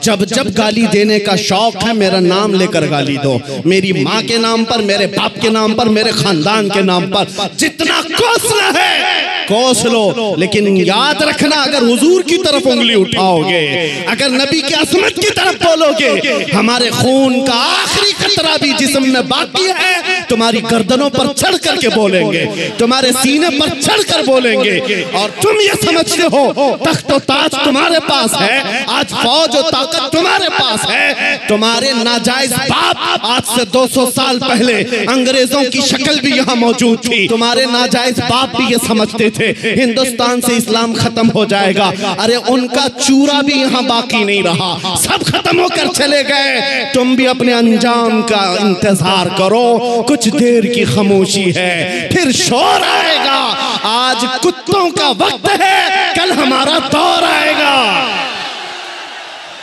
جب جب گالی دینے کا شوق ہے میرا نام لے کر گالی دو، میری ماں کے نام پر، میرے باپ کے نام پر، میرے خاندان کے نام پر، جتنا کوسنا ہے کوس لو، لیکن یاد رکھنا اگر حضور کی طرف انگلی اٹھاؤ گے، اگر نبی کی عظمت کی طرف بولو گے، ہمارے خون کا آخری قطرہ بھی جسم میں باقی ہے، تمہاری گردنوں پر چڑھ کر کے بولیں گے، تمہارے سینے پر چڑھ کر بولیں گے، اور تم یہ سمجھتے ہو تخت و تاج تمہارے پاس ہے، آج فوج و طاقت تمہارے پاس ہے، تمہارے ناجائز باپ آج سے 200 سال پہلے انگریزوں کی شکل بھی یہاں موجود تھی، تمہارے ناجائز باپ بھی یہ سمجھتے تھے ہندوستان سے اسلام ختم ہو جائے گا، ارے ان کا چورا بھی یہاں باقی نہیں رہا، سب ختم ہو کر چلے گئے، تم بھی اپنے انجام کا انتظار کرو، کچھ دیر کی خاموشی ہے پھر شور آئے گا، آج کتوں کا وقت ہے کل ہمارا دور آئے گا۔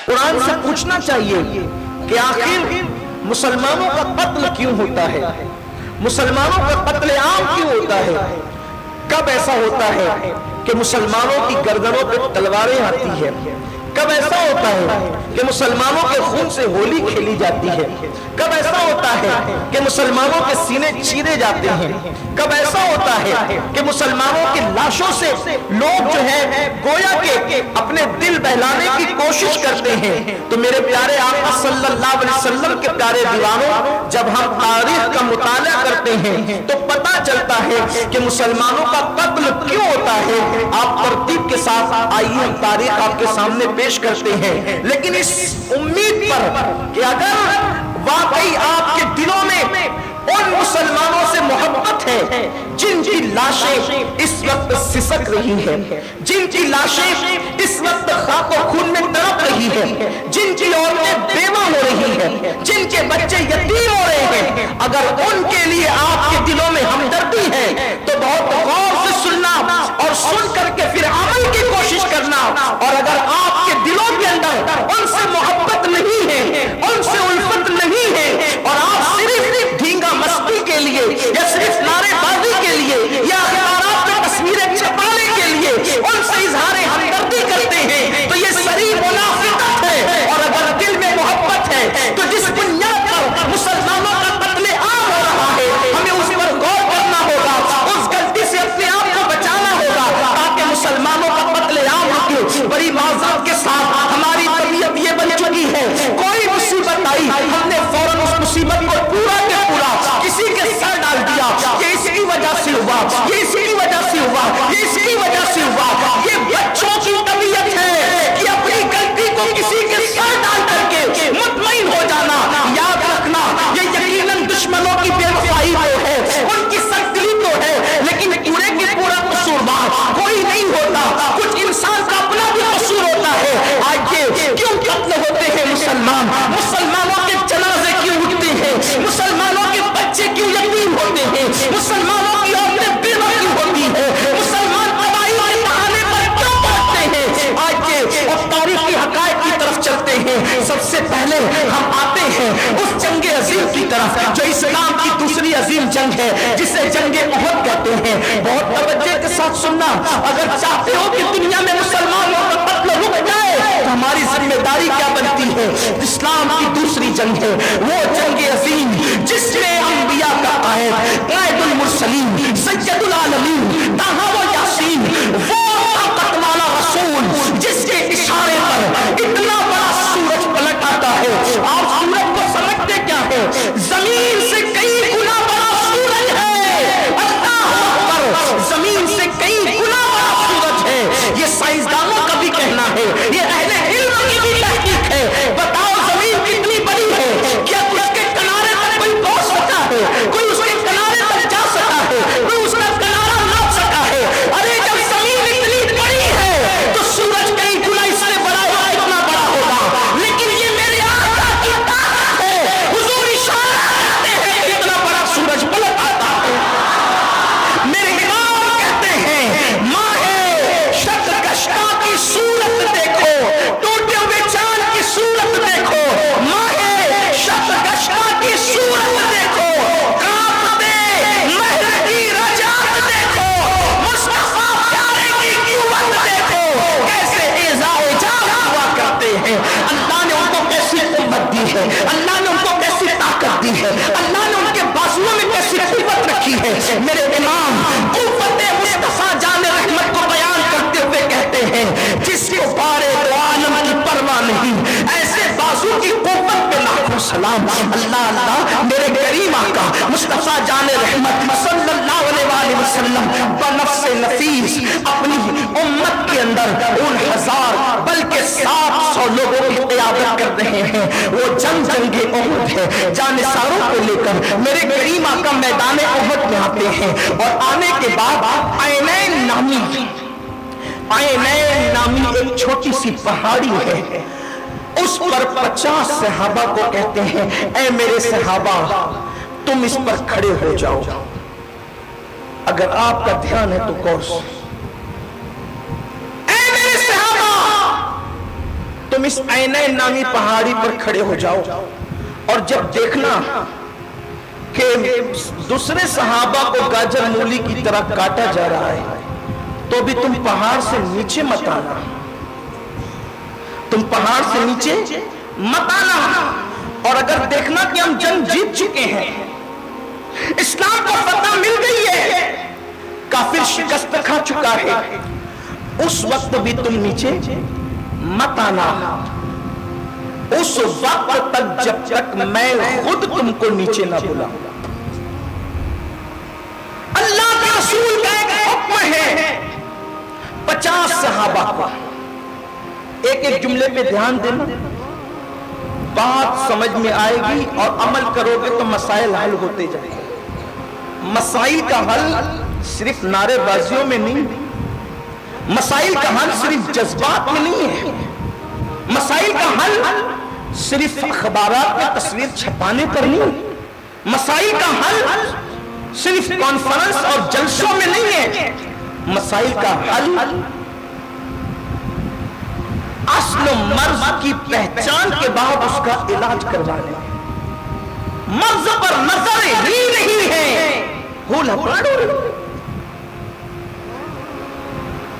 قرآن سے پوچھنا چاہیے کہ آخر مسلمانوں کا قتل کیوں ہوتا ہے، مسلمانوں کا قتل عام کیوں ہوتا ہے، کب ایسا ہوتا ہے کہ مسلمانوں کی گردنوں پہ تلواریں آتی ہیں، کب ایسا ہوتا ہے کہ مسلمانوں کے خون سے ہولی کھیلی جاتی ہے، کب ایسا ہوتا ہے کہ مسلمانوں کے سینے چیرے جاتے ہیں، کب ایسا ہوتا ہے کہ مسلمانوں کی لاشوں سے لوگ جو ہے گویا کہ اپنے دل بہلانے کی کوشش کرتے ہیں۔ تو میرے پیارے آقا صلی اللہ علیہ وسلم کے پیارے دیوانوں، جب ہم تاریخ کا مطالعہ کرتے ہیں تو پتہ چلتا ہے کہ مسلمانوں کا قتل کیوں ہوتا ہے۔ آپ ترتیب کے ساتھ آئیے ہم تاریخ آپ کے سامنے پیش کرتے ہیں، لیکن اس امید پر کہ اگر واقعی آپ کے دلوں میں ان مسلمانوں سے محبت ہے جن کی لاشیں اس وقت سسک رہی ہیں، جن کی لاشیں اس وقت خاک و خون میں تڑپ رہی ہیں، جن کی عورتیں بیوہ ہو رہی ہیں، جن کے بچے یتیم ہو رہے ہیں، اگر ان کے لیے آپ کے دلوں میں ہمدردی ہے تو بہت غور سے سننا اور سن کر کے پھر عمل کی کوشش کرنا، اور اگر آپ کے دلوں کے اندر ان سے محبت نہیں ہے، ان سے الفت نہیں ہے، اور آپ صرف دھینگا مستی کے لیے یا صرف نعرے بازی کے لیے یا اخبارات میں تصویریں چھپانے کے لیے ان سے اظہار ہمدردی کرتے ہیں تو یہ صریح منافقت ہے۔ اور اگر دل میں محبت ہے تو جس بنیاد پر مسلمانوں کا قتل عام ہو رہا ہے ہمیں اس پر غور کرنا ہوگا، اس غلطی سے اپنے آپ کو بچانا ہوگا تاکہ مسلمانوں کا قتل عام رکے۔ بڑی معذرت کے ساتھ ہماری طبیعت یہ بن چکی ہے، کوئی مصیبت آئی ہم نے فوراً اس مصیبت کو پورا کے پورا کسی کے سر ڈال دیا، یہ اس کی وجہ سے ہوا، یہ اس کی وجہ سے ہوا، یہ اس کی وجہ سے ہوا۔ یہ بچوں کی طبیعت ہے کہ اپنی غلطی کو کسی کے سر ڈال کر کے مطمئن ہو جانا۔ یاد رکھنا یہ یقیناً دشمنوں کی بے وفائی تو ہے، ان کی سختی تو ہے، لیکن پورے کے پورا قصوروار کوئی نہیں ہوتا، کچھ انسان کا اپنا بھی قصور ہوتا ہے۔ آج یہ کیوں قتل ہوتے ہیں مسلمان، مسلمانوں کے جنازے کیوں اٹھتے ہیں، مسلمانوں کے بچے کیوں یتیم ہوتے ہیں، مسلمانوں کی عورتیں بیوہ کیوں ہوتی ہیں، مسلمان قبائل کے بہانے پر کیوں پڑھتے ہیں۔ آج یہ اور تاریخی حقائق کی طرف چلتے ہیں۔ سب سے پہلے ہم آتے ہیں اس جنگ عظیم کی طرف جو اسلام کی دوسری عظیم جنگ ہے جسے جنگ احد کہتے ہیں۔ بہت توجہ کے ساتھ سننا، اگر چاہتے ہو کہ دنیا میں مسلمانوں کا قتل رک جائے تو ہماری ذمہ داری کیا بنتی ہے؟ اسلام کی دوسری جنگ ہے، وہ جنگ عظیم جس میں انبیاء کا قائد، قائد المرسلین، سید العالمین، طٰہٰ و یاسین، وہ طاقت والا رسول جس کے اشارے پر اتنا بڑا سورج پلٹ آتا ہے۔ آپ سورج کو سمجھتے کیا ہے؟ زمین سے کئی گنا بڑا سورج ہے، اللہ اکبر، زمین سے کئی گنا بڑا سورج ہے۔ یہ سائنسدانوں کا بھی کہنا ہے، یہ اہل علم کی بھی تحقیق ہے۔ بتاؤ زمین کتنی بڑی ہے، کیا اس کے کنارے تک کوئی پہنچ سکتا ہے، کوئی اس کے کنارے تک جا سکتا ہے، کوئی اس کا کنارہ ناپ सलाम। अल्लाह अल्लाह मेरे करीम आका मुस्तफा जान रहमत सल्लल्लाहु अलैहि वसल्लम बनफ्स नफीस अपनी उम्मत के अंदर उन 1000 बल्कि 700 लोगों की क़यादत कर रहे हैं। वो जंगे उहद है, जानिसारों को लेकर मेरे करीम आका मैदान उहद में आते हैं और आने के बाद आयनैन नामी एक छोटी सी पहाड़ी है, उस पर 50 सहाबा को कहते हैं ऐ मेरे सहाबा तुम इस पर खड़े हो जाओ। अगर आपका ध्यान है तो गौर से, ऐ मेरे सहाबा तुम इस ऐनैन नामी पहाड़ी पर खड़े हो जाओ। और जब देखना कि दूसरे सहाबा को गाजर मूली की तरह काटा जा रहा है तो भी तुम पहाड़ से नीचे मत आना, तुम पहाड़ से नीचे मत आना। और अगर देखना कि हम जंग जीत चुके हैं, इस्लाम को फतह मिल गई है, काफिर शिकस्त खा चुका है, उस वक्त भी तुम नीचे मत आना। उस वक्त तक जब तक मैं खुद तुमको नीचे ना बुलाऊं। अल्लाह के रसूल का एक हुक्म है 50 सहाबा को। एक एक जुमले पे ध्यान देना, बात समझ में आएगी और अमल करोगे तो मसाइल हल होते जाएंगे। मसाइल का हल सिर्फ नारेबाजियों में नहीं, मसाइल का हल सिर्फ जज्बात में नहीं है, मसाइल का हल सिर्फ अखबारात में तस्वीर छपाने पर नहीं, मसाइल का हल सिर्फ कॉन्फ्रेंस और जलसों में नहीं है, मसाइल का हल असल मर्ज की पहचान के बाद उसका इलाज करवाने। मर्ज पर नजर ही नहीं है,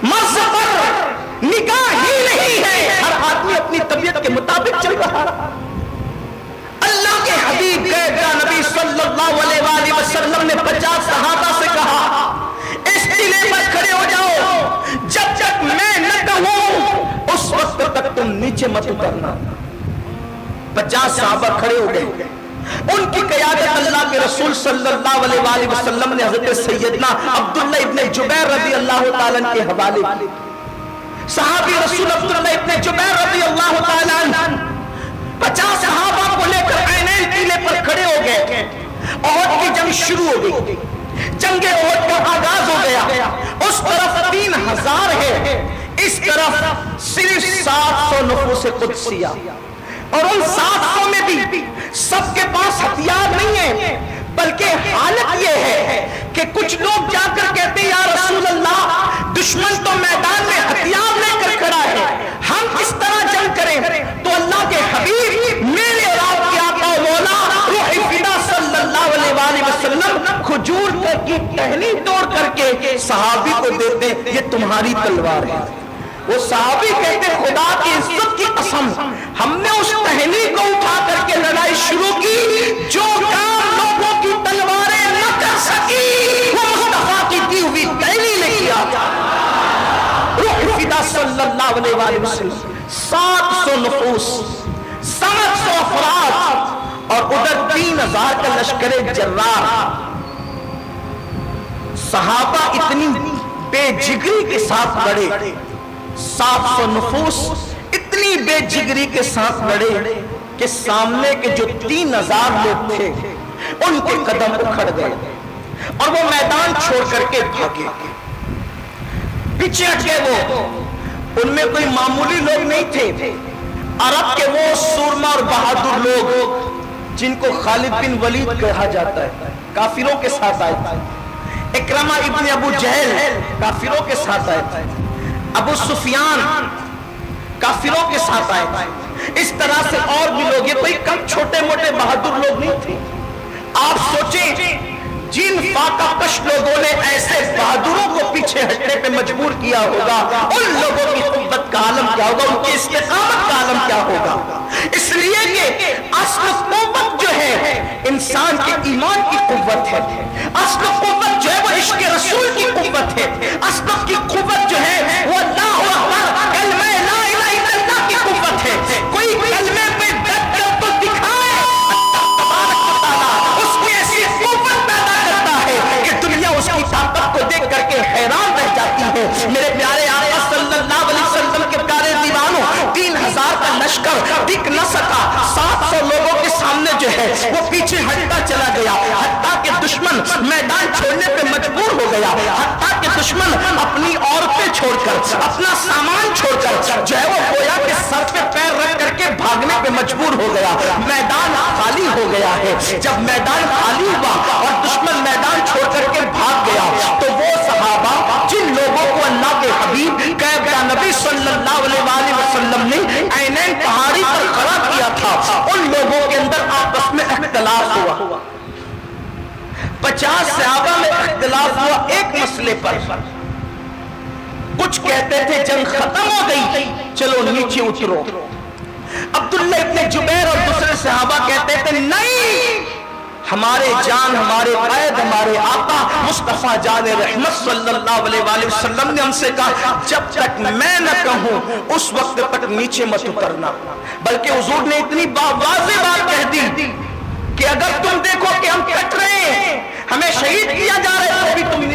मर्ज पर निगाह ही नहीं है, हर आदमी अपनी तबीयत के मुताबिक चल रहा। अल्लाह के हबीब गए नबी सल्लल्लाहु अलैहि वसल्लम ने 50 सहाबा से कहा इस टीले पर खड़े हो जाओ, जब तक मैं न कहूं उस वक्त तक तुम नीचे मत उतरना। 50 सहाबा खड़े हो गए, उनकी क़यादत अल्लाह के रसूल सल्लल्लाहु अलैहि वसल्लम ने हज़रत सैयदना अब्दुल्लाह इब्न जुबैर रज़ी अल्लाह तआला के हवाले की। सहाबी रसूल अब्दुल्लाह इब्न जुबैर रज़ी अल्लाह तआला 50 सहाबा को लेकर ऐनैन टीले पर खड़े हो गए। उहद की जंग शुरू हो गई, जंगे उहद का आगाज हो गया। उस तरफ 3000 है, इस तरफ सिर्फ 700 नफूस कुदसिया, और उन 700 में भी सबके पास हथियार नहीं है, बल्कि हालत यह है कि कुछ लोग जाकर कहते हैं या रसूल अल्लाह दुश्मन तो मैदान में हथियार लेकर खड़ा है, हम किस तरह जंग करें? तो अल्लाह के हबीब मेरे और आपके आका मौला रूह फिदा सल्लल्लाहु अलैहि वसल्लम खजूर की टहनी तोड़ करके सहाबी को देते, ये तुम्हारी तलवार है। वो सहाबी कहते खुदा की इज्जत की कसम, हमने उस टहनी को उठा करके लड़ाई शुरू की, जो काम लोगों की तलवारें न कर सकी वो मुस्तफा की दी हुई टहनी ने किया। रूह फिदा सल्लल्लाहु अलैहि वसल्लम 700 नफूस, 700 अफराद, और उधर 3000 का लश्करे जर्राह। सहाबा इतनी बेजिगरी के साथ लड़े, 700 नफूस इतनी बेजिगरी के साथ लड़े कि सामने के जो 3000 लोग थे उनके कदम उखड़ गए और वो मैदान छोड़ करके भागे, पीछे हटे। वो उनमें कोई मामूली लोग नहीं थे, अरब के वो सूरमा और बहादुर लोग जिनको खालिद बिन वलीद कहा जाता है, काफिरों के साथ आए थे। इकरमा इब्न अबू जहल काफिरों के साथ आए थे, अबू सुफियान काफिरों के साथ आए। इस तरह से और भी लोग, ये कोई कम छोटे मोटे बहादुर लोग नहीं थे। आप सोचें जिन फाकाकश लोगों ने ऐसे बहादुरों को पीछे हटने पे मजबूर किया होगा, उन लोगों की कुव्वत का आलम क्या होगा, उनकी इस्तिकामत का आलम क्या होगा। इसलिए कि असल कुव्वत जो है इंसान के ईमान की कुव्वत है, असल कुव्वत जो है वो इश्क रसूल की कुव्वत है, असल की कुव्वत जो है वो अल्लाहु अकबर कलमे ला इलाहा इल्लल्लाह की कुव्वत है। कोई कलमे पे डट कर तो दिखाए, दिख न सका। 700 लोगों के सामने जो है वो पीछे हटता चला गया, हत्ता कि दुश्मन मैदान छोड़ने पे मजबूर हो गया, हत्ता कि दुश्मन अपनी औरतें छोड़कर, अपना सामान छोड़कर जो है वो गोया के सर पे पैर रख करके भागने पे मजबूर हो गया। मैदान खाली हो गया है। जब मैदान खाली हुआ और दुश्मन मैदान छोड़ करके भाग गया तो वो सहाबा जिन लोगों को अल्लाह के हबीब क़ैब नबी सल्लल्लाहु अलैहि वसल्लम ने ऐनैन पहाड़ी पर खड़ा किया था, उन लोगों के अंदर आपस में इख्तिलाफ हुआ। 50 सहाबा में इख्तिलाफ हुआ एक मसले पर। कुछ कहते थे जंग खत्म हो गई, चलो नीचे उतरो। अब्दुल्ला इब्न जुबैर और दूसरे सहाबा कहते थे नहीं, हमारे जान, हमारे कैद, हमारे आका मुस्तफा जान रहमत सल्लल्लाहु अलैहि वसल्लम ने हमसे कहा जब तक मैं न कहूं उस वक्त तक नीचे मत उतरना। बल्कि हुजूर ने इतनी वाज़ेह बात कह दी कि अगर तुम देखो कि हम कट रहे हैं, हमें शहीद किया जा रहा है, तो भी तुम